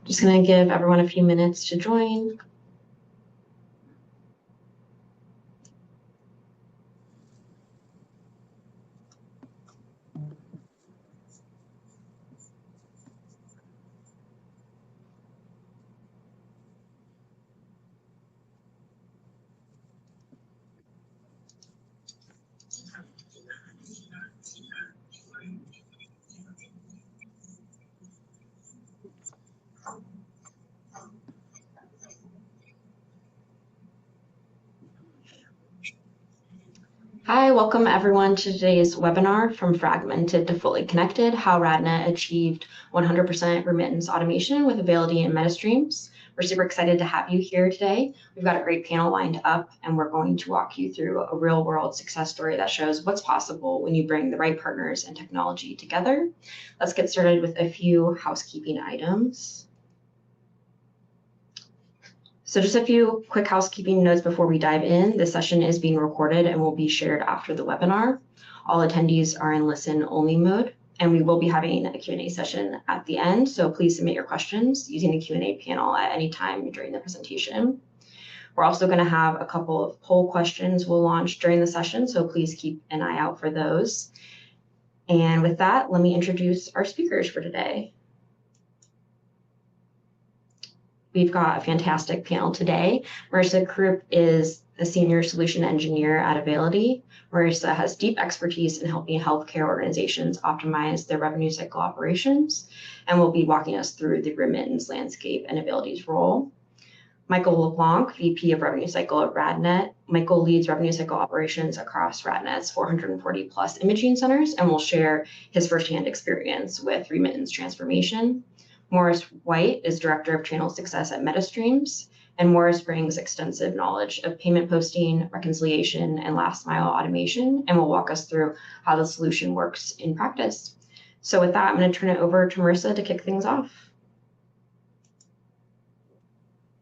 Just going to give everyone a few minutes to join. Hi, welcome everyone to today's webinar From Fragmented to Fully Connected, how RadNet achieved 100% remittance automation with Availity and MediStreams. We're super excited to have you here today. We've got a great panel lined up, and we're going to walk you through a real-world success story that shows what's possible when you bring the right partners and technology together. Let's get started with a few housekeeping items. So just a few quick housekeeping notes before we dive in. This session is being recorded and will be shared after the webinar. All attendees are in listen-only mode, and we will be having a Q&A session at the end, so please submit your questions using the Q&A panel at any time during the presentation. We're also going to have a couple of poll questions we'll launch during the session, so please keep an eye out for those. And with that, let me introduce our speakers for today. We've got a fantastic panel today. Marissa Krupp is a senior solution engineer at Availity. Marissa has deep expertise in helping healthcare organizations optimize their revenue cycle operations, and will be walking us through the remittance landscape and Availity's role. Michael LeBlanc, VP of Revenue Cycle at RadNet. Michael leads revenue cycle operations across RadNet's 440 plus imaging centers and will share his firsthand experience with remittance transformation. Morris White is Director of Channel Success at MediStreams, and Morris brings extensive knowledge of payment posting, reconciliation, and last mile automation, and will walk us through how the solution works in practice. So with that, I'm going to turn it over to Marissa to kick things off.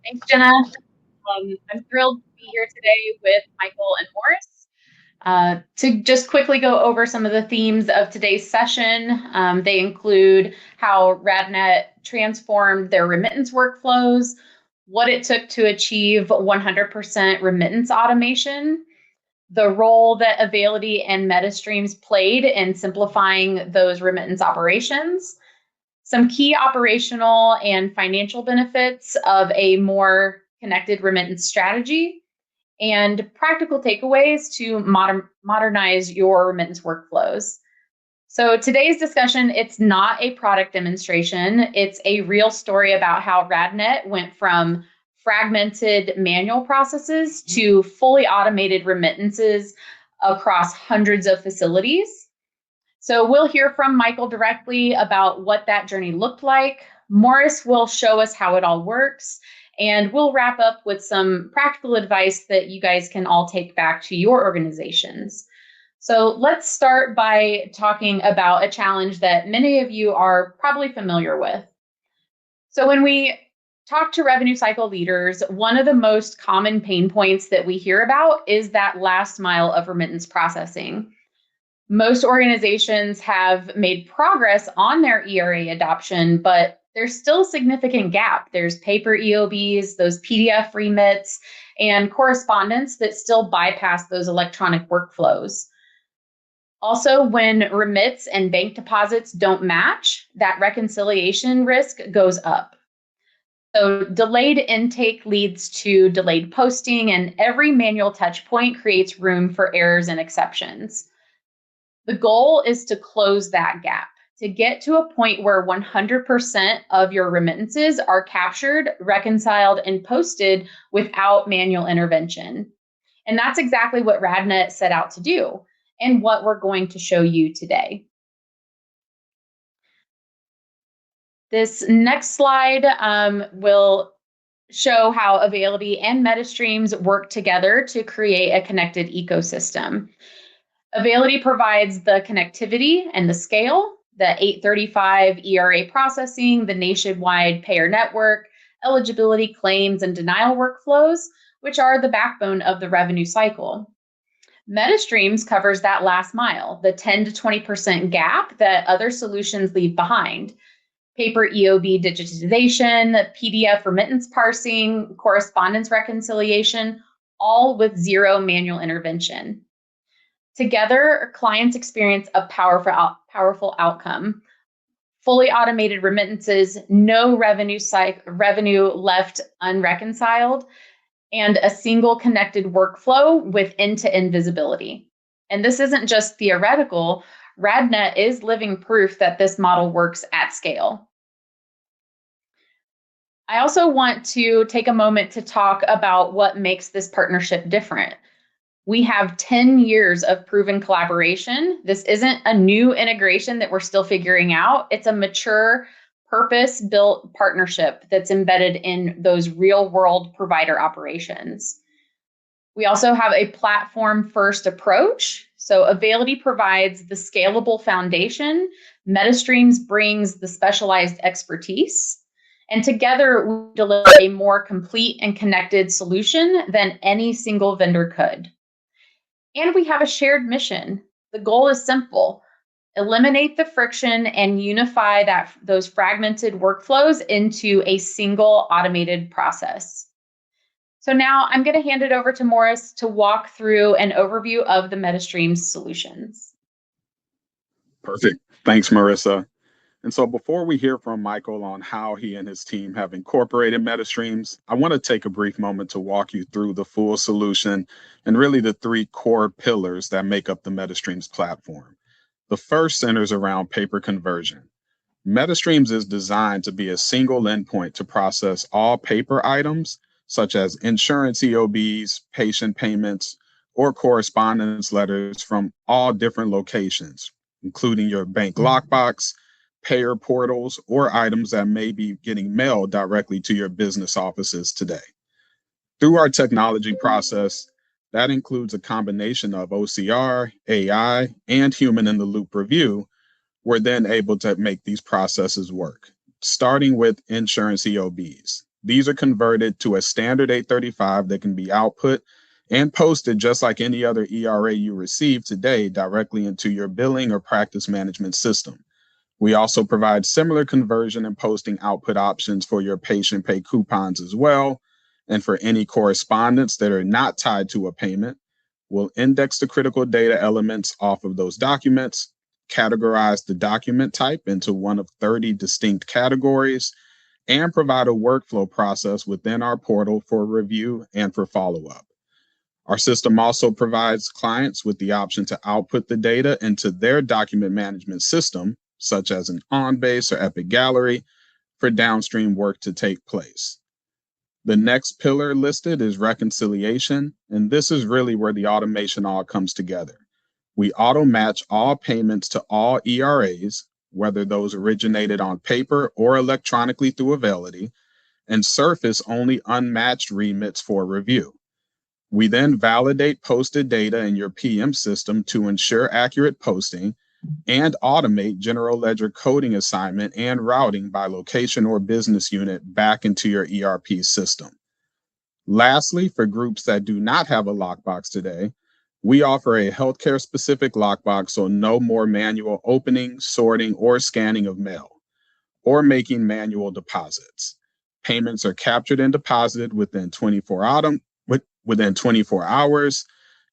Thanks, Jenna. I'm thrilled to be here today with Michael and Morris. To just quickly go over some of the themes of today's session, they include how RadNet transformed their remittance workflows, what it took to achieve 100% remittance automation, the role that Availity and MediStreams played in simplifying those remittance operations, some key operational and financial benefits of a more connected remittance strategy, and practical takeaways to modernize your remittance workflows. So today's discussion, it's not a product demonstration. It's a real story about how RadNet went from fragmented manual processes to fully automated remittances across hundreds of facilities. So we'll hear from Michael directly about what that journey looked like. Morris will show us how it all works. And we'll wrap up with some practical advice that you guys can all take back to your organizations. So let's start by talking about a challenge that many of you are probably familiar with. So when we talk to revenue cycle leaders, one of the most common pain points that we hear about is that last mile of remittance processing. Most organizations have made progress on their ERA adoption, but there's still a significant gap. There's paper EOBs, those PDF remits, and correspondence that still bypass those electronic workflows. Also, when remits and bank deposits don't match, that reconciliation risk goes up. So delayed intake leads to delayed posting, and every manual touch point creates room for errors and exceptions. The goal is to close that gap, to get to a point where 100% of your remittances are captured, reconciled, and posted without manual intervention. And that's exactly what RadNet set out to do, and what we're going to show you today. This next slide will show how Availity and MediStreams work together to create a connected ecosystem. Availity provides the connectivity and the scale, the 835 ERA processing, the nationwide payer network, eligibility claims and denial workflows, which are the backbone of the revenue cycle. MediStreams covers that last mile, the 10 to 20% gap that other solutions leave behind. paper EOB digitization, PDF remittance parsing, correspondence reconciliation, all with zero manual intervention. Together, clients experience a powerful outcome. Fully automated remittances, no revenue left unreconciled, and a single connected workflow with end-to-end visibility. And this isn't just theoretical. RadNet is living proof that this model works at scale. I also want to take a moment to talk about what makes this partnership different. We have 10 years of proven collaboration. This isn't a new integration that we're still figuring out. It's a mature, purpose-built partnership that's embedded in those real-world provider operations. We also have a platform-first approach. So Availity provides the scalable foundation. MediStreams brings the specialized expertise. And together, we deliver a more complete and connected solution than any single vendor could. And we have a shared mission. The goal is simple: eliminate the friction and unify those fragmented workflows into a single automated process. So now I'm going to hand it over to Morris to walk through an overview of the MediStreams solutions. Perfect. Thanks, Marissa. And so before we hear from Michael on how he and his team have incorporated MediStreams, I want to take a brief moment to walk you through the full solution and really the three core pillars that make up the MediStreams platform. The first centers around paper conversion. MediStreams is designed to be a single endpoint to process all paper items, such as insurance EOBs, patient payments, or correspondence letters from all different locations, including your bank lockbox, payer portals, or items that may be getting mailed directly to your business offices today. Through our technology process, that includes a combination of OCR, AI, and human-in-the-loop review, we're then able to make these processes work, starting with insurance EOBs. These are converted to a standard 835 that can be output and posted just like any other ERA you receive today directly into your billing or practice management system. We also provide similar conversion and posting output options for your patient pay coupons as well. And for any correspondence that are not tied to a payment, we'll index the critical data elements off of those documents, categorize the document type into one of 30 distinct categories, and provide a workflow process within our portal for review and for follow-up. Our system also provides clients with the option to output the data into their document management system, such as an OnBase or Epic Gallery, for downstream work to take place. The next pillar listed is reconciliation, and this is really where the automation all comes together. We auto-match all payments to all ERAs, whether those originated on paper or electronically through Availity, and surface only unmatched remits for review. We then validate posted data in your PM system to ensure accurate posting and automate general ledger coding assignment and routing by location or business unit back into your ERP system. Lastly, for groups that do not have a lockbox today, we offer a healthcare-specific lockbox, so no more manual opening, sorting, or scanning of mail, or making manual deposits. Payments are captured and deposited within 24 hours,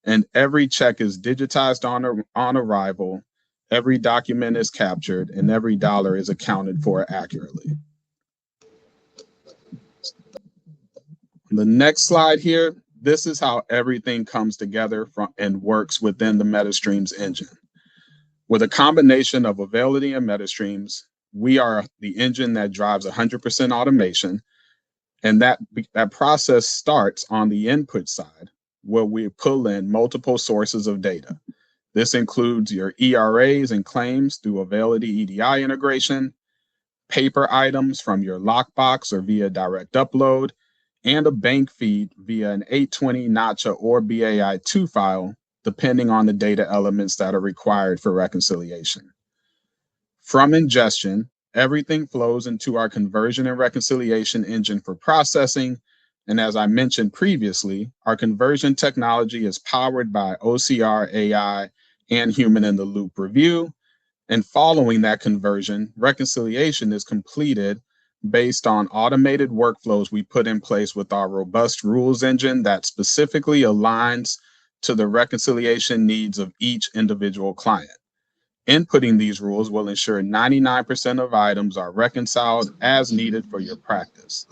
and every check is digitized on arrival. Every document is captured, and every dollar is accounted for accurately. The next slide here, this is how everything comes together and works within the MediStreams engine. With a combination of Availity and MediStreams, we are the engine that drives 100% automation, and that process starts on the input side, where we pull in multiple sources of data. This includes your ERAs and claims through Availity EDI integration, paper items from your lockbox or via direct upload, and a bank feed via an 820 NACHA or BAI2 file, depending on the data elements that are required for reconciliation. From ingestion, everything flows into our conversion and reconciliation engine for processing. And as I mentioned previously, our conversion technology is powered by OCR, AI, and human-in-the-loop review. And following that conversion, reconciliation is completed based on automated workflows we put in place with our robust rules engine that specifically aligns to the reconciliation needs of each individual client. Inputting these rules will ensure 99% of items are reconciled as needed for your practice.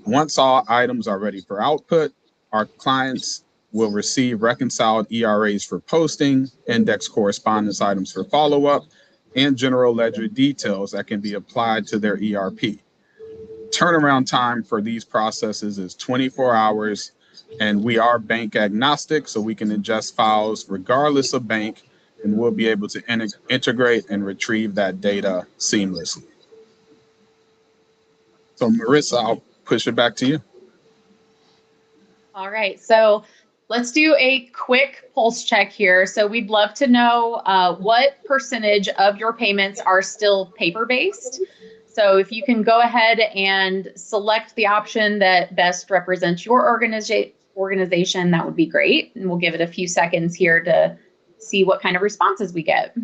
Once all items are ready for output, our clients will receive reconciled ERAs for posting, index correspondence items for follow-up, and general ledger details that can be applied to their ERP. Turnaround time for these processes is 24 hours, and we are bank agnostic, so we can ingest files regardless of bank, and we'll be able to integrate and retrieve that data seamlessly. So Marissa, I'll push it back to you. All right, so let's do a quick pulse check here. So we'd love to know what percentage of your payments are still paper-based. So if you can go ahead and select the option that best represents your organization, that would be great. And we'll give it a few seconds here to see what kind of responses we get.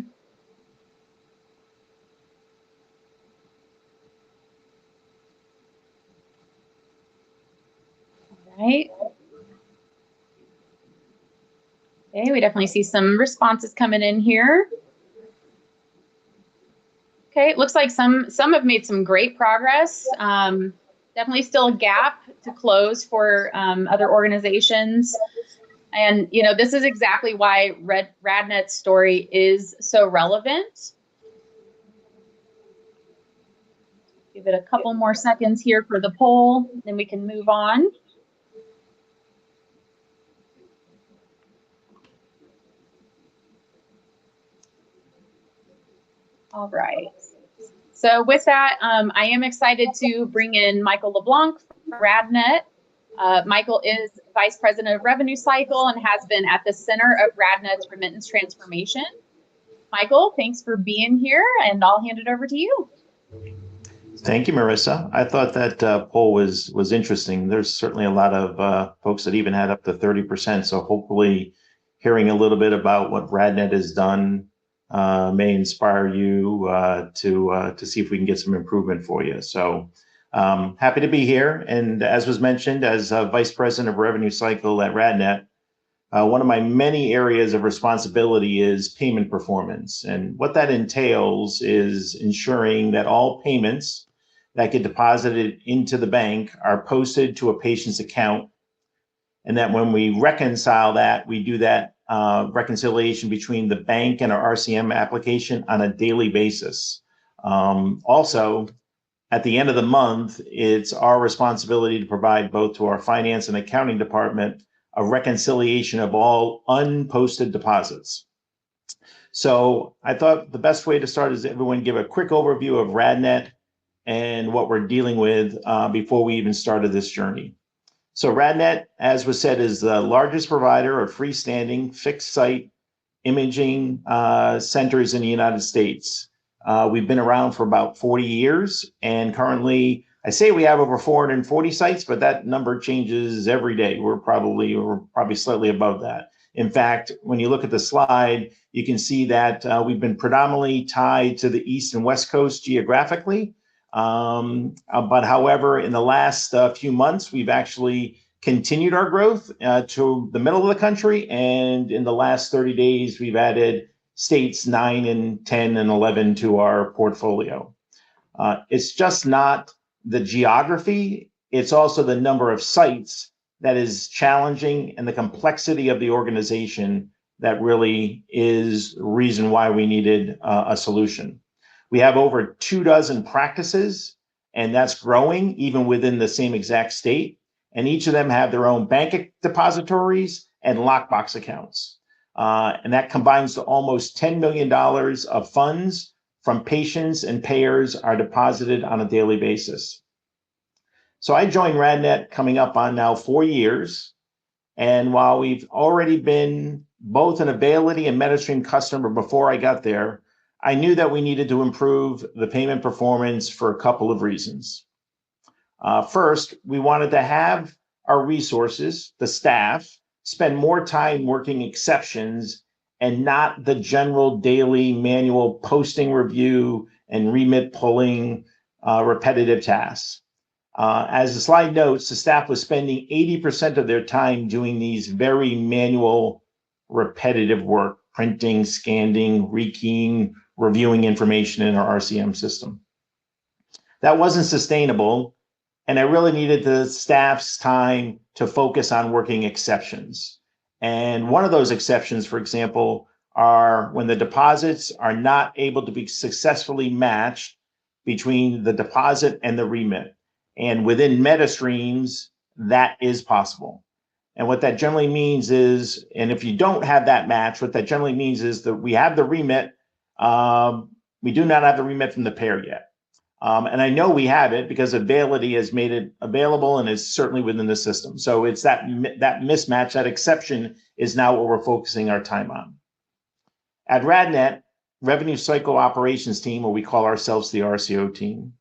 All right. Okay, we definitely see some responses coming in here. Okay, it looks like some have made some great progress. Definitely still a gap to close for other organizations. And, you know, this is exactly why RadNet's story is so relevant. Give it a couple more seconds here for the poll, then we can move on. All right. So with that, I am excited to bring in Michael LeBlanc from RadNet. Michael is Vice President of Revenue Cycle and has been at the center of RadNet's remittance transformation. Michael, thanks for being here, and I'll hand it over to you. Thank you, Marissa. I thought that poll was interesting. There's certainly a lot of folks that even had up to 30%. So hopefully hearing a little bit about what RadNet has done may inspire you to see if we can get some improvement for you. So happy to be here. And as was mentioned, as Vice President of Revenue Cycle at RadNet, one of my many areas of responsibility is payment performance. And what that entails is ensuring that all payments that get deposited into the bank are posted to a patient's account. And that when we reconcile that, we do that reconciliation between the bank and our RCM application on a daily basis. Also, at the end of the month, it's our responsibility to provide both to our finance and accounting department a reconciliation of all unposted deposits. So I thought the best way to start is everyone give a quick overview of RadNet and what we're dealing with before we even started this journey. So RadNet, as was said, is the largest provider of freestanding fixed site imaging centers in the United States. We've been around for about 40 years, and currently, I say we have over 440 sites, but that number changes every day. We're probably slightly above that. In fact, when you look at the slide, you can see that we've been predominantly tied to the East and West Coast geographically. But however, in the last few months, we've actually continued our growth to the middle of the country. And in the last 30 days, we've added states 9 and 10 and 11 to our portfolio. It's just not the geography, it's also the number of sites that is challenging and the complexity of the organization that really is the reason why we needed a solution. We have over 24 practices, and that's growing even within the same exact state. And each of them have their own bank depositories and lockbox accounts. And that combines to almost $10 million of funds from patients and payers are deposited on a daily basis. So I joined RadNet coming up on now 4 years. And while we've already been both an Availity and MediStream customer before I got there, I knew that we needed to improve the payment performance for a couple of reasons. First, we wanted to have our resources, the staff, spend more time working exceptions and not the general daily manual posting review and remit pulling repetitive tasks. As the slide notes, the staff was spending 80% of their time doing these very manual, repetitive work, printing, scanning, rekeying, reviewing information in our RCM system. That wasn't sustainable, and I really needed the staff's time to focus on working exceptions. And one of those exceptions, for example, are when the deposits are not able to be successfully matched between the deposit and the remit. And within MediStreams, that is possible. And what that generally means is, and if you don't have that match, what that generally means is that we have the remit, we do not have the remit from the payer yet. And I know we have it because Availity has made it available and is certainly within the system. So it's that mismatch, that exception is now what we're focusing our time on. At RadNet, Revenue Cycle Operations Team, or we call ourselves the RCO team,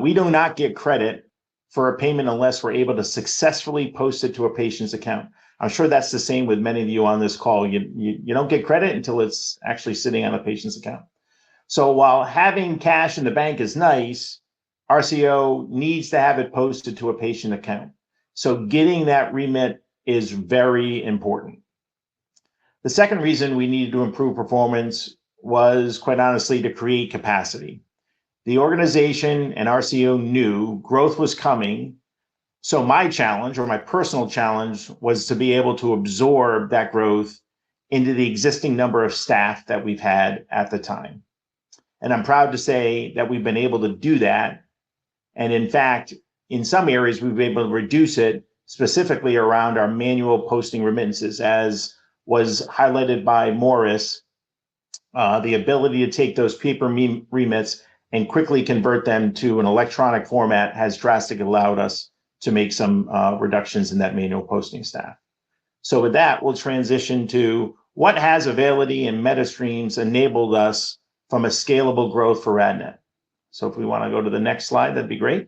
we do not get credit for a payment unless we're able to successfully post it to a patient's account. I'm sure that's the same with many of you on this call. You don't get credit until it's actually sitting on a patient's account. So while having cash in the bank is nice, RCO needs to have it posted to a patient account. So getting that remit is very important. The second reason we needed to improve performance was, quite honestly, to create capacity. The organization and RCO knew growth was coming. So my challenge, or my personal challenge, was to be able to absorb that growth into the existing number of staff that we've had at the time. And I'm proud to say that we've been able to do that. And in fact, in some areas, we've been able to reduce it, specifically around our manual posting remittances, as was highlighted by Morris. The ability to take those paper remits and quickly convert them to an electronic format has drastically allowed us to make some reductions in that manual posting staff. So with that, we'll transition to what has Availity and MediStreams enabled us from a scalable growth for RadNet. So if we want to go to the next slide, that'd be great.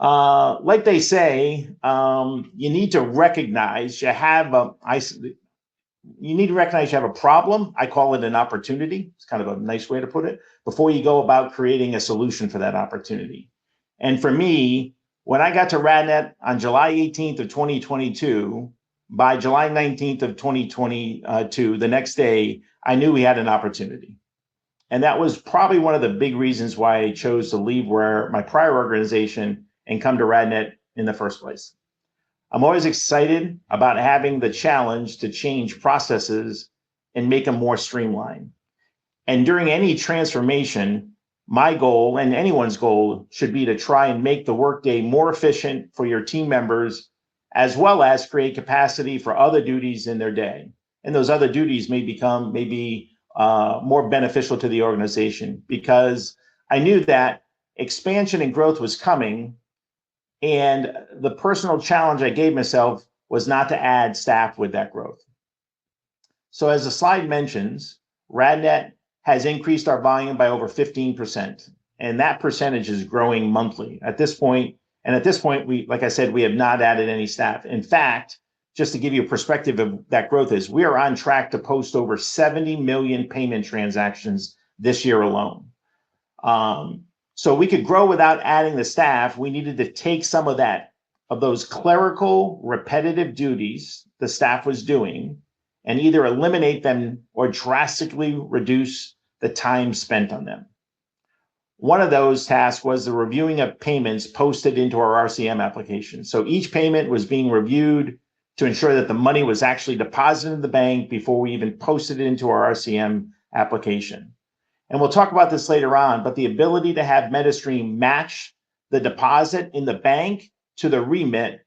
Like they say, you need to recognize you have a problem. I call it an opportunity. It's kind of a nice way to put it, before you go about creating a solution for that opportunity. And for me, when I got to RadNet on July 18th of 2022, by July 19th of 2022, the next day, I knew we had an opportunity. And that was probably one of the big reasons why I chose to leave my prior organization and come to RadNet in the first place. I'm always excited about having the challenge to change processes and make them more streamlined. And during any transformation, my goal, and anyone's goal, should be to try and make the workday more efficient for your team members, as well as create capacity for other duties in their day. And those other duties may be more beneficial to the organization, because I knew that expansion and growth was coming. And the personal challenge I gave myself was not to add staff with that growth. So as the slide mentions, RadNet has increased our volume by over 15%. And that percentage is growing monthly at this point. And at this point, like I said, we have not added any staff. In fact, just to give you a perspective of that growth is, we are on track to post over 70 million payment transactions this year alone. So we could grow without adding the staff. We needed to take some of those clerical repetitive duties the staff was doing and either eliminate them or drastically reduce the time spent on them. One of those tasks was the reviewing of payments posted into our RCM application. So each payment was being reviewed to ensure that the money was actually deposited in the bank before we even posted it into our RCM application. And we'll talk about this later on, but the ability to have MediStream match the deposit in the bank to the remit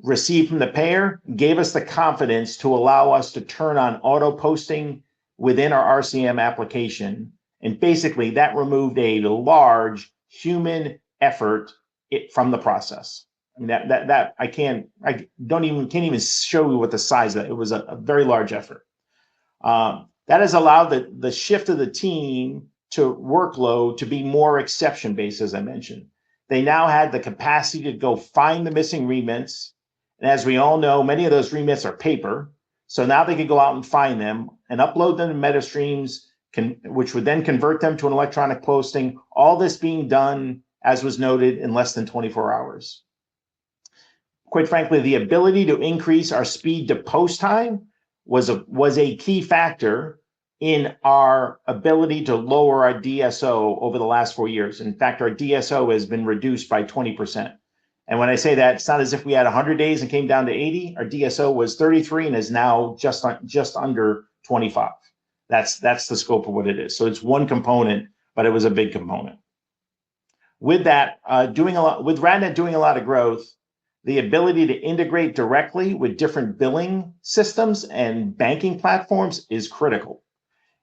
received from the payer gave us the confidence to allow us to turn on auto posting within our RCM application. And basically that removed a large human effort from the process. I mean, I can't even show you what the size of that. It was a very large effort. That has allowed the shift of the team to workload to be more exception based, as I mentioned. They now had the capacity to go find the missing remits. And as we all know, many of those remits are paper. So now they could go out and find them and upload them to MediStreams, which would then convert them to an electronic posting. All this being done, as was noted, in less than 24 hours. Quite frankly, the ability to increase our speed to post time was a key factor in our ability to lower our DSO over the last 4 years. In fact, our DSO has been reduced by 20%. And when I say that, it's not as if we had 100 days and came down to 80. Our DSO was 33 and is now just under 25. That's the scope of what it is. So it's one component, but it was a big component. With that, with RadNet doing a lot of growth, the ability to integrate directly with different billing systems and banking platforms is critical.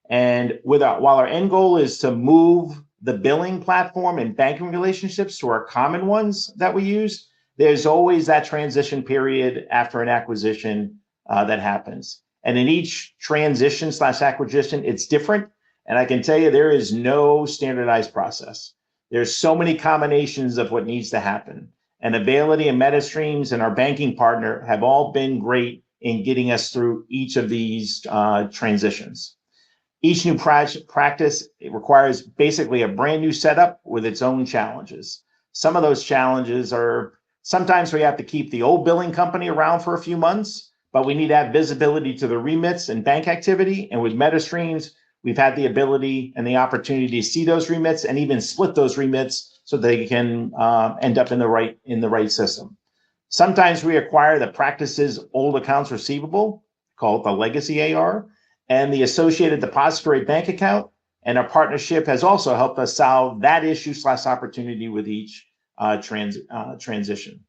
And while our end goal is to move the billing platform and banking relationships to our common ones that we use, there's always that transition period after an acquisition that happens. And in each transition / acquisition, it's different. And I can tell you, there is no standardized process. There's so many combinations of what needs to happen. And Availity and MediStreams and our banking partner have all been great in getting us through each of these transitions. Each new practice, it requires basically a brand new setup with its own challenges. Some of those challenges are, sometimes we have to keep the old billing company around for a few months, but we need to have visibility to the remits and bank activity. And with MediStreams, we've had the ability and the opportunity to see those remits and even split those remits so they can end up in the right system. Sometimes we acquire the practice's old accounts receivable, called the legacy AR, and the associated depository bank account. And our partnership has also helped us solve that issue / opportunity with each transition.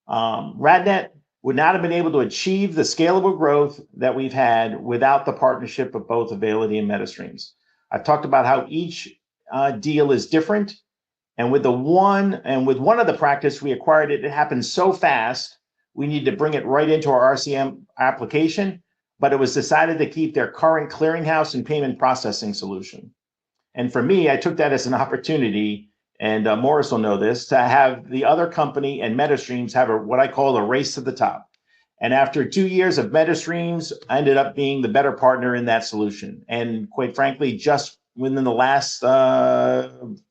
RadNet would not have been able to achieve the scalable growth that we've had without the partnership of both Availity and MediStreams. I've talked about how each deal is different. And with one of the practice we acquired, it happened so fast, we need to bring it right into our RCM application, but it was decided to keep their current clearinghouse and payment processing solution. And for me, I took that as an opportunity, and Morris will know this, to have the other company and MediStreams have what I call a race to the top. And after 2 years of MediStreams, I ended up being the better partner in that solution. And quite frankly, just within the last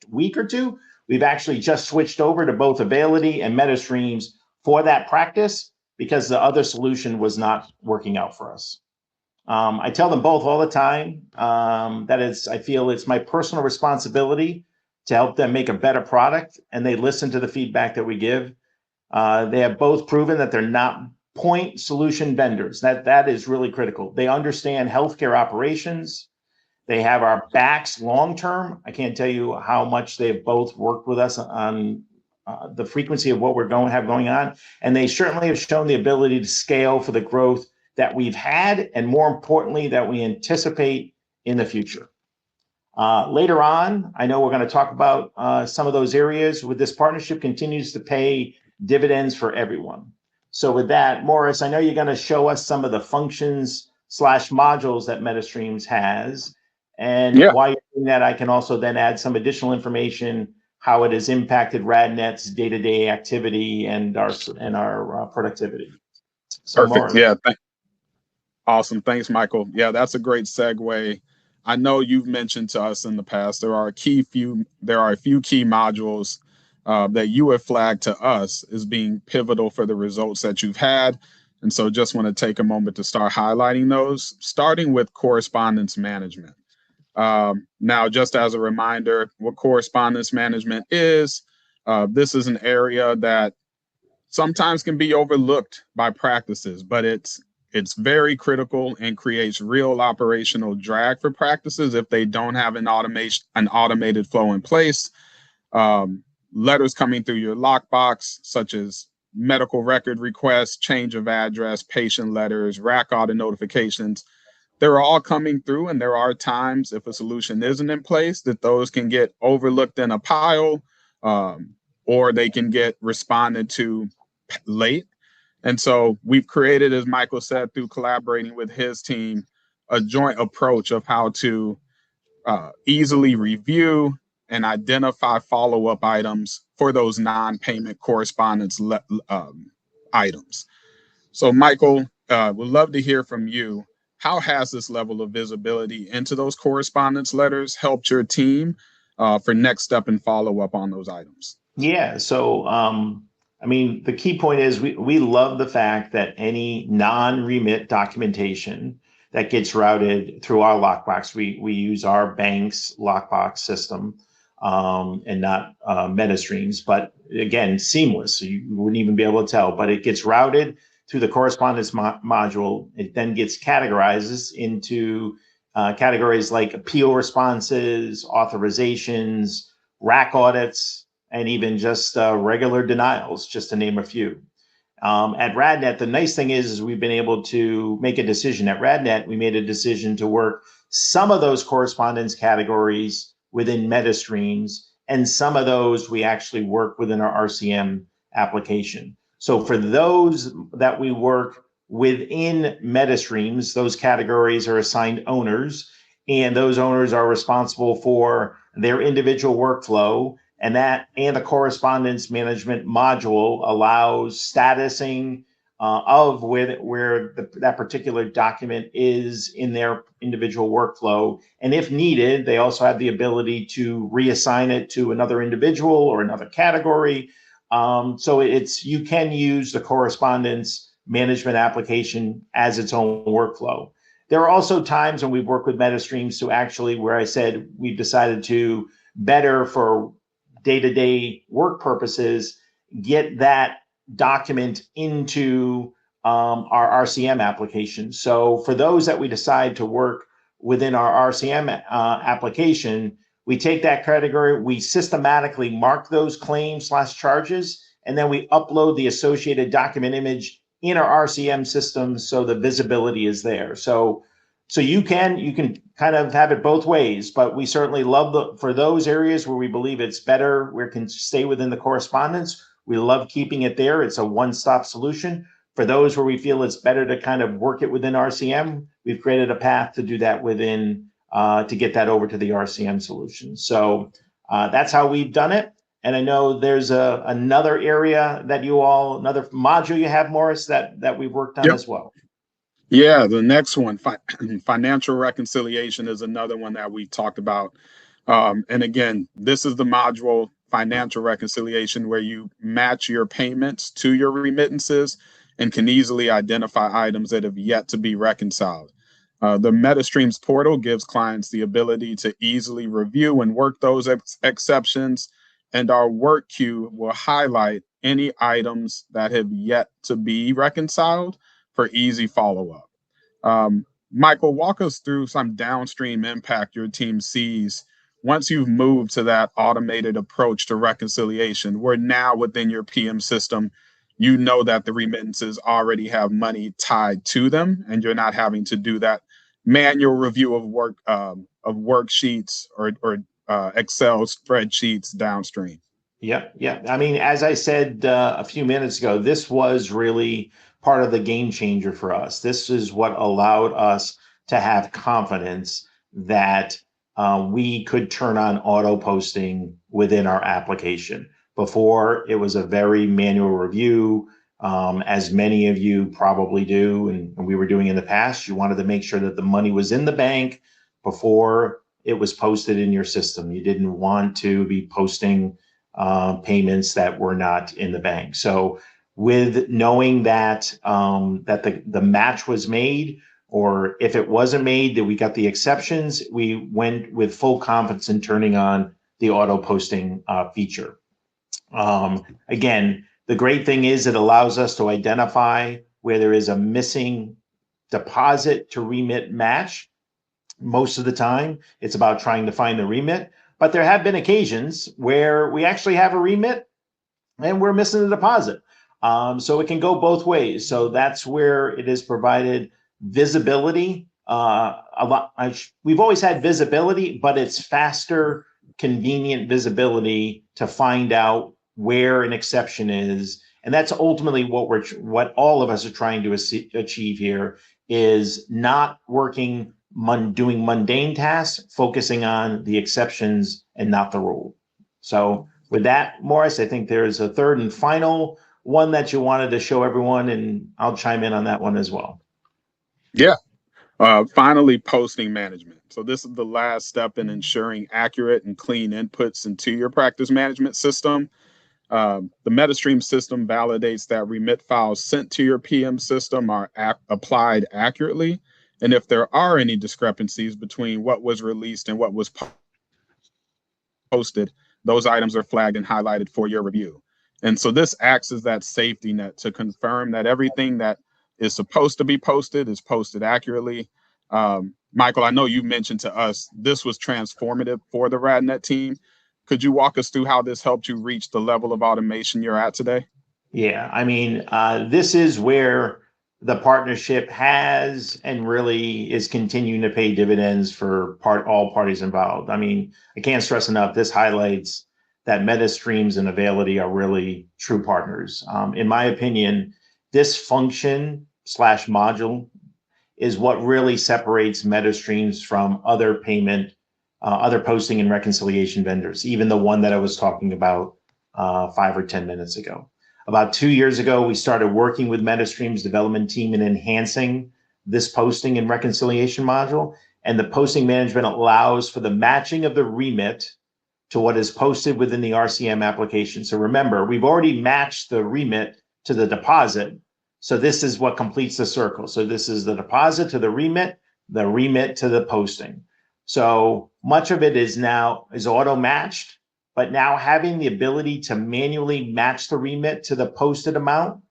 week or two, we've actually just switched over to both Availity and MediStreams for that practice because the other solution was not working out for us. I tell them both all the time that I feel it's my personal responsibility to help them make a better product, and they listen to the feedback that we give. They have both proven that they're not point solution vendors. That is really critical. They understand healthcare operations. They have our backs long-term. I can't tell you how much they've both worked with us on the frequency of what we're have going on. And they certainly have shown the ability to scale for the growth that we've had, and more importantly, that we anticipate in the future. Later on, I know we're going to talk about some of those areas with this partnership continues to pay dividends for everyone. So with that, Morris, I know you're going to show us some of the functions / modules that MediStreams has. And while you're doing that, I can also then add some additional information, how it has impacted RadNet's day-to-day activity and our productivity. So, Perfect. Morris. Yeah. Awesome. Thanks, Michael. Yeah, that's a great segue. I know you've mentioned to us in the past there are a few key modules that you have flagged to us as being pivotal for the results that you've had. And so just want to take a moment to start highlighting those, starting with correspondence management. Now, just as a reminder, what correspondence management is, this is an area that sometimes can be overlooked by practices, but it's very critical and creates real operational drag for practices if they don't have an automated flow in place. Letters coming through your lockbox, such as medical record requests, change of address, patient letters, RAC audit notifications, they're all coming through, and there are times if a solution isn't in place that those can get overlooked in a pile, or they can get responded to late. And so we've created, as Michael said, through collaborating with his team, a joint approach of how to easily review and identify follow-up items for those non-payment correspondence items. So Michael, would love to hear from you. How has this level of visibility into those correspondence letters helped your team for next step and follow up on those items? Yeah. So, I mean, the key point is we love the fact that any non-remit documentation that gets routed through our lockbox, we use our bank's lockbox system, and not MediStreams, but again, seamless. So you wouldn't even be able to tell, but it gets routed through the correspondence module. It then gets categorizes into categories like appeal responses, authorizations, rack audits, and even just regular denials, just to name a few. At RadNet, the nice thing is we've been able to make a decision. At RadNet, we made a decision to work some of those correspondence categories within MediStreams, and some of those we actually work within our RCM application. So for those that we work within MediStreams, those categories are assigned owners, and those owners are responsible for their individual workflow, and the correspondence management module allows statusing of where that particular document is in their individual workflow. And if needed, they also have the ability to reassign it to another individual or another category. So you can use the correspondence management application as its own workflow. There are also times when we've worked with MediStreams to actually, where I said we've decided to better for day-to-day work purposes, get that document into our RCM application. So for those that we decide to work within our RCM application, we take that category, we systematically mark those claims/charges, and then we upload the associated document image in our RCM system so the visibility is there. So you can kind of have it both ways, but we certainly love for those areas where we believe it's better, where it can stay within the correspondence. We love keeping it there. It's a one-stop solution. For those where we feel it's better to kind of work it within RCM, we've created a path to do that within, to get that over to the RCM solution. So that's how we've done it. And I know there's another area that another module you have, Morris, that we've worked on as well. Yeah, the next one, financial reconciliation, is another one that we talked about. And again, this is the module, financial reconciliation, where you match your payments to your remittances and can easily identify items that have yet to be reconciled. The MediStreams portal gives clients the ability to easily review and work those exceptions, and our work queue will highlight any items that have yet to be reconciled for easy follow-up. Michael, walk us through some downstream impact your team sees once you've moved to that automated approach to reconciliation, where now within your PM system, you know that the remittances already have money tied to them, and you're not having to do that manual review of worksheets or Excel spreadsheets downstream. Yeah. I mean, as I said a few minutes ago, this was really part of the game changer for us. This is what allowed us to have confidence that we could turn on auto posting within our application. Before, it was a very manual review, as many of you probably do, and we were doing in the past. You wanted to make sure that the money was in the bank before it was posted in your system. You didn't want to be posting payments that were not in the bank. So with knowing that the match was made, or if it wasn't made, that we got the exceptions, we went with full confidence in turning on the auto posting feature. Again, the great thing is it allows us to identify where there is a missing deposit to remit match. Most of the time, it's about trying to find the remit, but there have been occasions where we actually have a remit and we're missing the deposit. So it can go both ways. So that's where it has provided visibility. We've always had visibility, but it's faster, convenient visibility to find out where an exception is. And that's ultimately what all of us are trying to achieve here, is not doing mundane tasks, focusing on the exceptions and not the rule. So with that, Morris, I think there's a third and final one that you wanted to show everyone, and I'll chime in on that one as well. Yeah. Finally, posting management. So this is the last step in ensuring accurate and clean inputs into your practice management system. The MediStreams system validates that remit files sent to your PM system are applied accurately. And if there are any discrepancies between what was released and what was posted, those items are flagged and highlighted for your review. And so this acts as that safety net to confirm that everything that is supposed to be posted is posted accurately. Michael, I know you mentioned to us this was transformative for the RadNet team. Could you walk us through how this helped you reach the level of automation you're at today? Yeah, I mean, this is where the partnership has and really is continuing to pay dividends for all parties involved. I mean, I can't stress enough, this highlights that MediStreams and Availity are really true partners. In my opinion, this function / module is what really separates MediStreams from other other posting and reconciliation vendors, even the one that I was talking about 5 or 10 minutes ago. About 2 years ago, we started working with MediStreams development team in enhancing this posting and reconciliation module. And the posting management allows for the matching of the remit to what is posted within the RCM application. So remember, we've already matched the remit to the deposit. So this is what completes the circle. So this is the deposit to the remit to the posting. So much of it is auto matched. But now having the ability to manually match the remit to the posted amount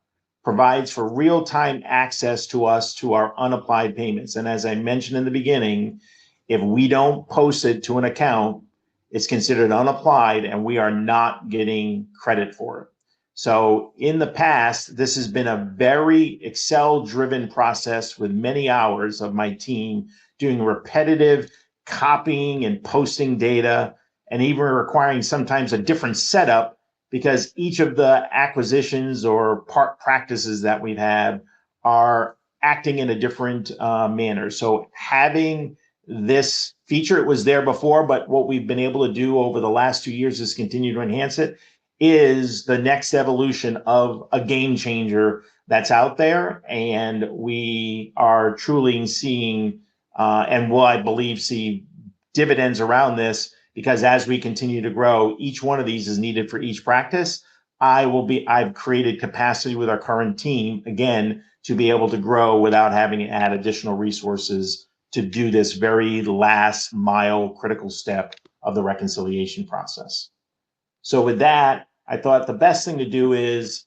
provides for real-time access to us to our unapplied payments. And as I mentioned in the beginning, if we don't post it to an account, it's considered unapplied and we are not getting credit for it. So in the past, this has been a very Excel-driven process with many hours of my team doing repetitive copying and posting data, and even requiring sometimes a different setup because each of the acquisitions or part practices that we've had are acting in a different manner. So having this feature, it was there before, but what we've been able to do over the last 2 years is continue to enhance it, is the next evolution of a game changer that's out there. And we are truly seeing, and will, I believe, see dividends around this, because as we continue to grow, each one of these is needed for each practice. I've created capacity with our current team, again, to be able to grow without having to add additional resources to do this very last mile critical step of the reconciliation process. So with that, I thought the best thing to do is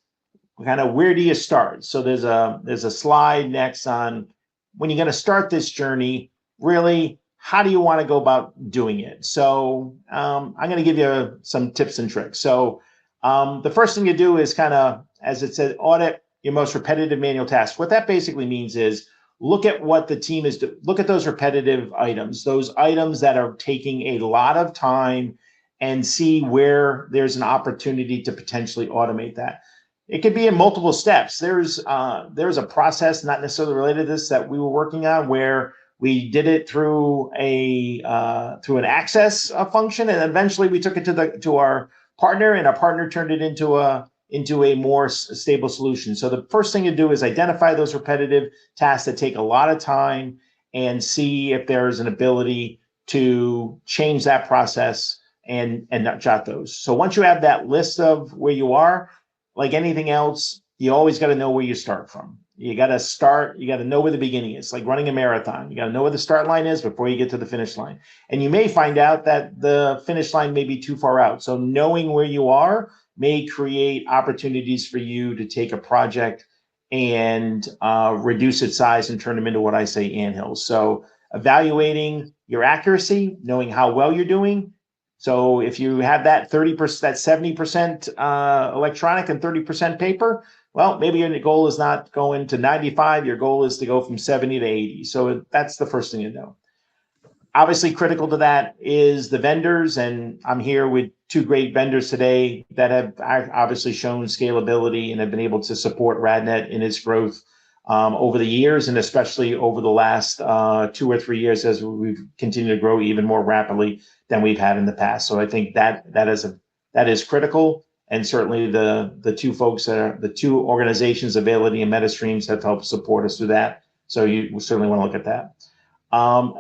kind of, where do you start? So there's a slide next on when you're going to start this journey, really, how do you want to go about doing it? So I'm going to give you some tips and tricks. So the first thing you do is kind of, as it said, audit your most repetitive manual tasks. What that basically means is look at what the team is doing. Look at those repetitive items, those items that are taking a lot of time, and see where there's an opportunity to potentially automate that. It could be in multiple steps. There's a process not necessarily related to this that we were working on where we did it through an access function, and eventually we took it to our partner, and our partner turned it into a more stable solution. So the first thing to do is identify those repetitive tasks that take a lot of time and see if there's an ability to change that process and not jot those. So once you have that list of where you are, like anything else, you always got to know where you start from. You got to know where the beginning is. Like running a marathon, you got to know where the start line is before you get to the finish line. And you may find out that the finish line may be too far out. So knowing where you are may create opportunities for you to take a project and reduce its size and turn them into what I say anthills. So evaluating your accuracy, knowing how well you're doing. So if you have that 30%, that 70% electronic and 30% paper, well, maybe your goal is not going to 95. Your goal is to go from 70 to 80. So that's the first thing to know. Obviously, critical to that is the vendors. And I'm here with two great vendors today that have obviously shown scalability and have been able to support RadNet in its growth over the years, and especially over the last 2 or 3 years as we've continued to grow even more rapidly than we've had in the past. So I think that is critical. And certainly the two folks the two organizations, Availity and MediStreams, have helped support us through that. So you certainly want to look at that.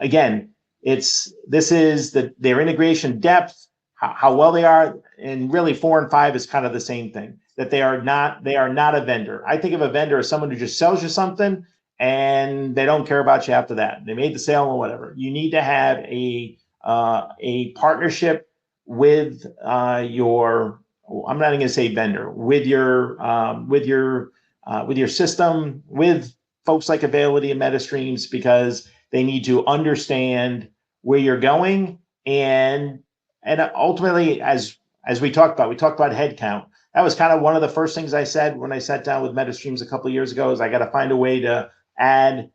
Again, this is their integration depth, how well they are, and really 4 and 5 is kind of the same thing. That they are not a vendor. I think of a vendor as someone who just sells you something and they don't care about you after that. They made the sale or whatever. You need to have a partnership with your, I'm not even going to say vendor, with your system, with folks like Availity and MediStreams, because they need to understand where you're going. And ultimately, as we talked about headcount. That was kind of one of the first things I said when I sat down with MediStreams a couple of years ago, is I got to find a way to add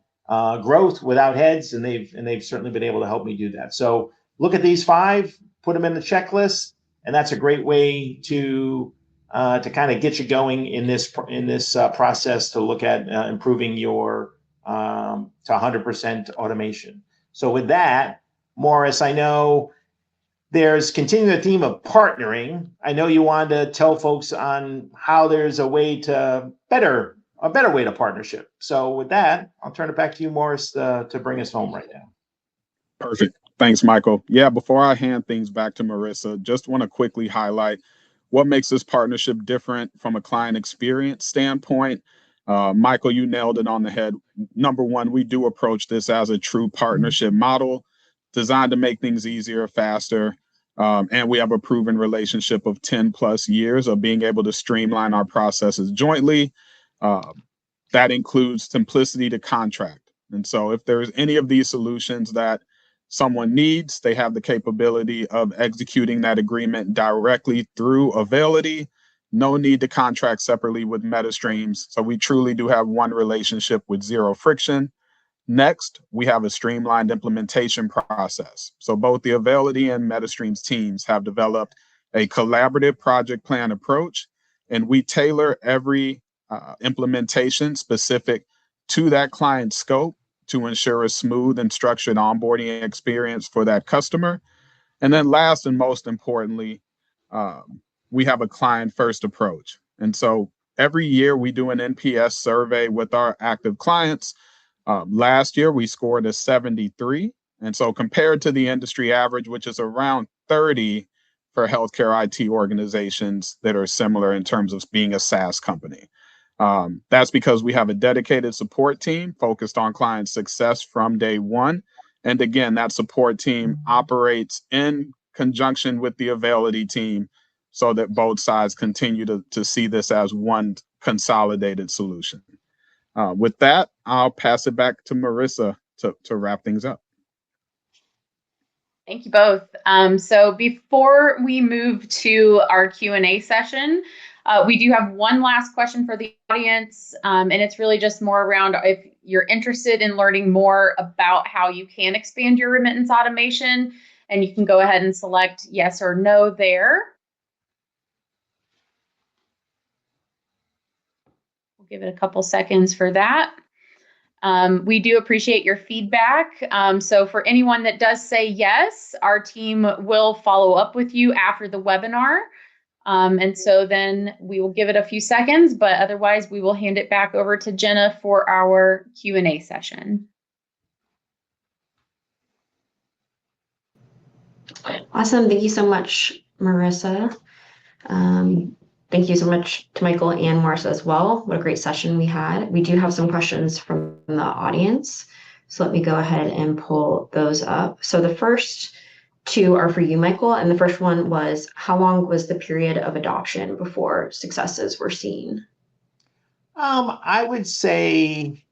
growth without heads, and they've certainly been able to help me do that. So look at these 5, put them in the checklist, and that's a great way to kind of get you going in this process to look at improving your to 100% automation. So with that, Morris, I know there's continuing the theme of partnering. I know you wanted to tell folks on how there's a better way to partnership. So with that, I'll turn it back to you, Morris, to bring us home right now. Perfect. Thanks, Michael. Yeah, before I hand things back to Marissa, just want to quickly highlight what makes this partnership different from a client experience standpoint. Michael, you nailed it on the head. Number one, we do approach this as a true partnership model designed to make things easier, faster. And we have a proven relationship of 10 plus years of being able to streamline our processes jointly. That includes simplicity to contract. And so if there's any of these solutions that someone needs, they have the capability of executing that agreement directly through Availity. No need to contract separately with MediStreams. So we truly do have one relationship with zero friction. Next, we have a streamlined implementation process. So both the Availity and MediStreams teams have developed a collaborative project plan approach, and we tailor every implementation specific to that client scope to ensure a smooth and structured onboarding experience for that customer. And then last and most importantly, we have a client-first approach. And so every year we do an NPS survey with our active clients. Last year, we scored a 73. And so compared to the industry average, which is around 30 for healthcare IT organizations that are similar in terms of being a SaaS company. That's because we have a dedicated support team focused on client success from day one. And again, that support team operates in conjunction with the Availity team so that both sides continue to see this as one consolidated solution. With that, I'll pass it back to Marissa to wrap things up. Thank you both. So before we move to our Q&A session, we do have one last question for the audience, and it's really just more around if you're interested in learning more about how you can expand your remittance automation, and you can go ahead and select yes or no there. We'll give it a couple seconds for that. We do appreciate your feedback. So for anyone that does say yes, our team will follow up with you after the webinar. And so then we will give it a few seconds, but otherwise we will hand it back over to Jenna for our Q&A session. Awesome. Thank you so much, Marissa. Thank you so much to Michael and Morris as well. What a great session we had. We do have some questions from the audience. So let me go ahead and pull those up. So the first two are for you, Michael. And the first one was, how long was the period of adoption before successes were seen? I would say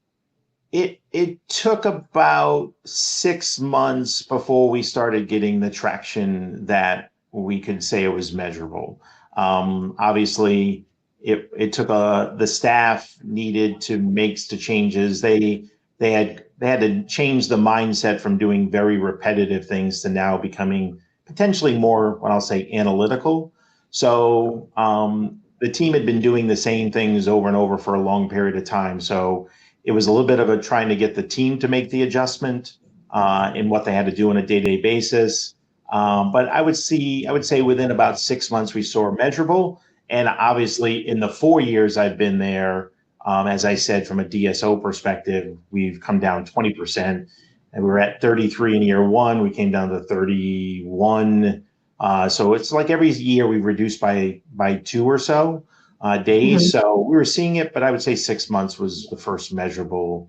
it took about 6 months before we started getting the traction that we could say it was measurable. Obviously, it took the staff needed to make the changes. They had to change the mindset from doing very repetitive things to now becoming potentially more, what I'll say, analytical. So the team had been doing the same things over and over for a long period of time. So it was a little bit of a trying to get the team to make the adjustment in what they had to do on a day-to-day basis. But I would say within about 6 months we saw measurable, And obviously, in the 4 years I've been there, as I said, from a DSO perspective, we've come down 20%. And we were at 33 in year one. We came down to 31. So it's like every year we've reduced by 2 or so days. So we were seeing it, but I would say 6 months was the first measurable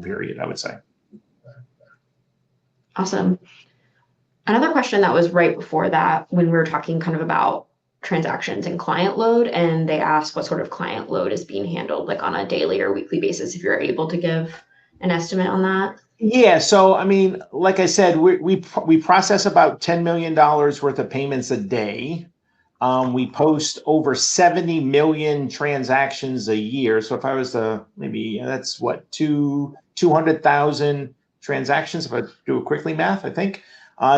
period, I would say. Awesome. Another question that was right before that, when we were talking kind of about transactions and client load, and they asked what sort of client load is being handled, like on a daily or weekly basis, if you're able to give an estimate on that. Yeah, so I mean, like I said, we process about $10 million worth of payments a day. We post over 70 million transactions a year. So if I was to maybe, that's what, 200,000 transactions, if I do a quickly math, I think.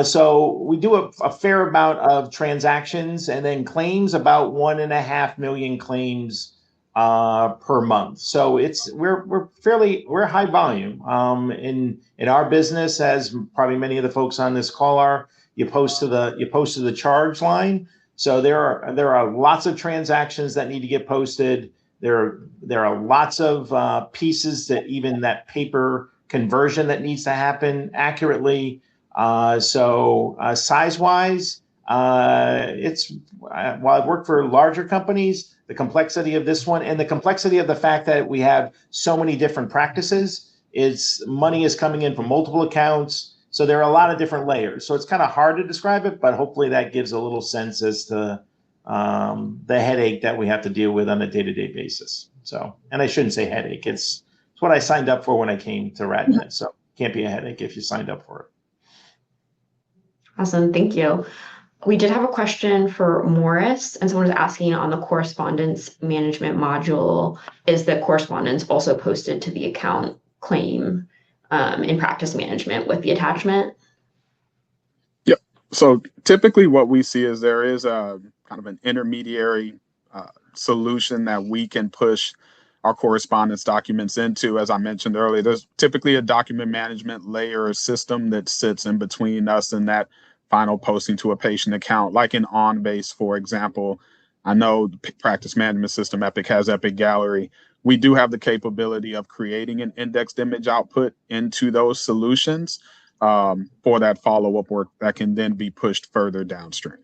So we do a fair amount of transactions, and then claims, about 1.5 million claims per month. So we're high volume. In our business, as probably many of the folks on this call are, you post to the charge line. So there are lots of transactions that need to get posted. There are lots of pieces that even that paper conversion that needs to happen accurately. So size-wise, it's while I've worked for larger companies, the complexity of this one and the complexity of the fact that we have so many different practices, money is coming in from multiple accounts. So there are a lot of different layers. So it's kind of hard to describe it, but hopefully that gives a little sense as to the headache that we have to deal with on a day-to-day basis. So, and I shouldn't say headache. It's what I signed up for when I came to RadNet. So it can't be a headache if you signed up for it. Awesome, thank you. We did have a question for Morris, and someone was asking on the correspondence management module, is the correspondence also posted to the account claim in practice management with the attachment? Yep. So typically what we see is there is a kind of an intermediary solution that we can push our correspondence documents into. As I mentioned earlier, there's typically a document management layer or system that sits in between us and that final posting to a patient account, like in OnBase, for example. I know the practice management system, Epic, has Epic Gallery. We do have the capability of creating an indexed image output into those solutions for that follow-up work that can then be pushed further downstream.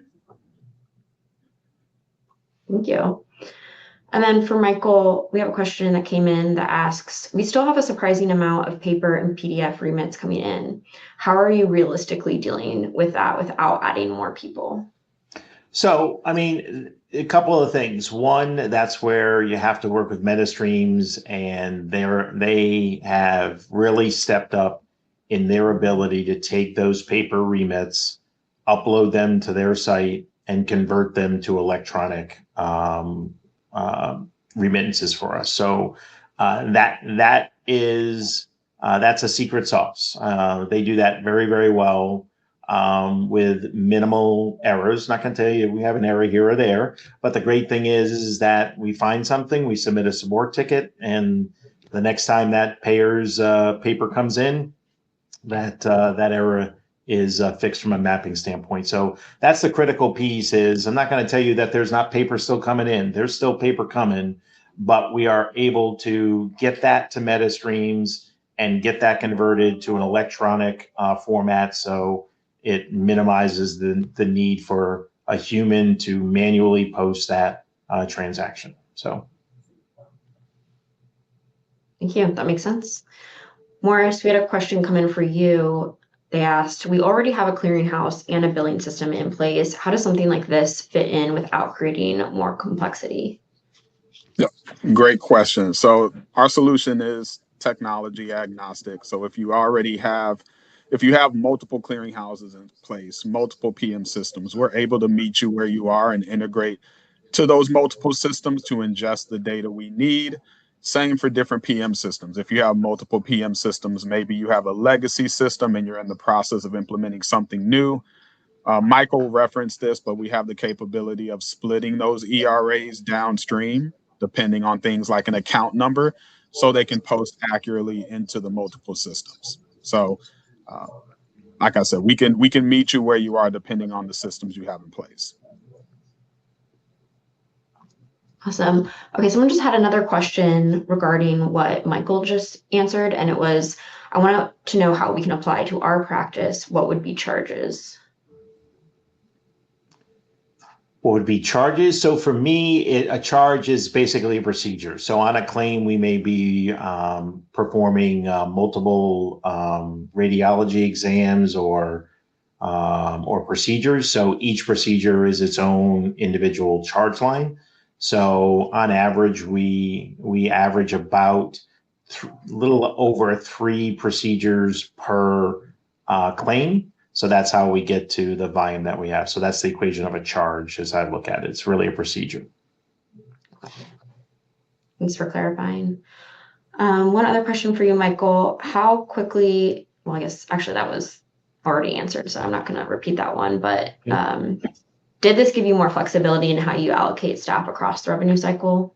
Thank you. And then for Michael, we have a question that came in that asks, we still have a surprising amount of paper and PDF remits coming in. How are you realistically dealing with that without adding more people? So, I mean, a couple of things. One, that's where you have to work with MediStreams, and they have really stepped up in their ability to take those paper remits, upload them to their site, and convert them to electronic remittances for us. So that's a secret sauce. They do that very, very well. With minimal errors. Not going to tell you we have an error here or there, but the great thing is that we find something, we submit a support ticket, and the next time that payer's paper comes in, that error is fixed from a mapping standpoint. So that's the critical piece. Is I'm not going to tell you that there's not paper still coming in. There's still paper coming, but we are able to get that to MediStreams and get that converted to an electronic format. So it minimizes the need for a human to manually post that transaction. So, thank you. That makes sense. Morris, we had a question come in for you. They asked, we already have a clearinghouse and a billing system in place. How does something like this fit in without creating more complexity? Yeah, great question. So our solution is technology agnostic. So if you have multiple clearinghouses in place, multiple PM systems, we're able to meet you where you are and integrate to those multiple systems to ingest the data we need. Same for different PM systems. If you have multiple PM systems, maybe you have a legacy system and you're in the process of implementing something new. Michael referenced this, but we have the capability of splitting those ERAs downstream, depending on things like an account number, so they can post accurately into the multiple systems. So like I said, we can meet you where you are depending on the systems you have in place. Awesome. Okay, someone just had another question regarding what Michael just answered, and it was, I want to know how we can apply to our practice. What would be charges? What would be charges? So for me, a charge is basically a procedure. So on a claim, we may be performing multiple radiology exams or procedures. So each procedure is its own individual charge line. So on average, we average about little over 3 procedures per claim. So that's how we get to the volume that we have. So that's the equation of a charge as I look at it. It's really a procedure. Thanks for clarifying. One other question for you, Michael. How quickly, well, I guess actually that was already answered, so I'm not going to repeat that one, but did this give you more flexibility in how you allocate staff across the revenue cycle?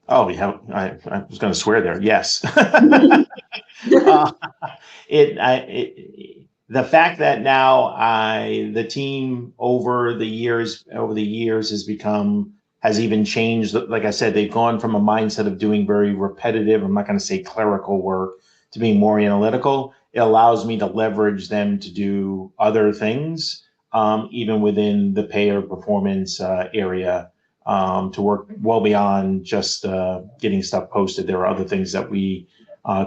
Oh, yeah, I was going to swear there. Yes. The fact that now the team over the years has even changed. Like I said, they've gone from a mindset of doing very repetitive, I'm not going to say clerical work, to being more analytical. It allows me to leverage them to do other things, even within the pay or performance area, to work well beyond just getting stuff posted. There are other things that we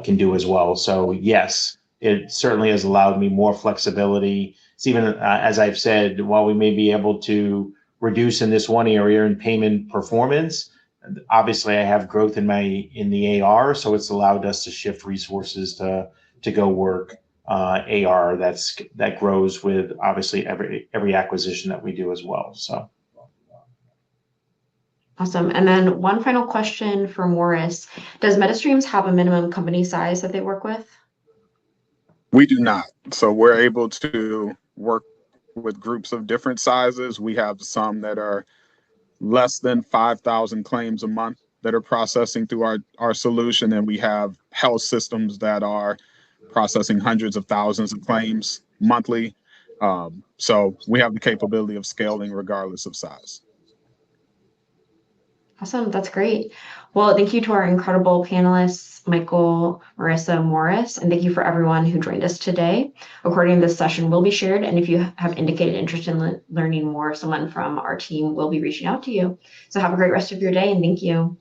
can do as well. So yes, it certainly has allowed me more flexibility. It's even, as I've said, while we may be able to reduce in this one area in payment performance, obviously I have growth in the AR, so it's allowed us to shift resources to go work AR that grows with obviously every acquisition that we do as well. So. Awesome. And then one final question for Morris. Does MediStreams have a minimum company size that they work with? We do not. So we're able to work with groups of different sizes. We have some that are less than 5,000 claims a month that are processing through our solution. And we have health systems that are processing hundreds of thousands of claims monthly. So we have the capability of scaling regardless of size. Awesome. That's great. Well, thank you to our incredible panelists, Michael, Marissa, Morris, and thank you for everyone who joined us today. A recording of this session will be shared, and if you have indicated interest in learning more, someone from our team will be reaching out to you. So have a great rest of your day, and thank you.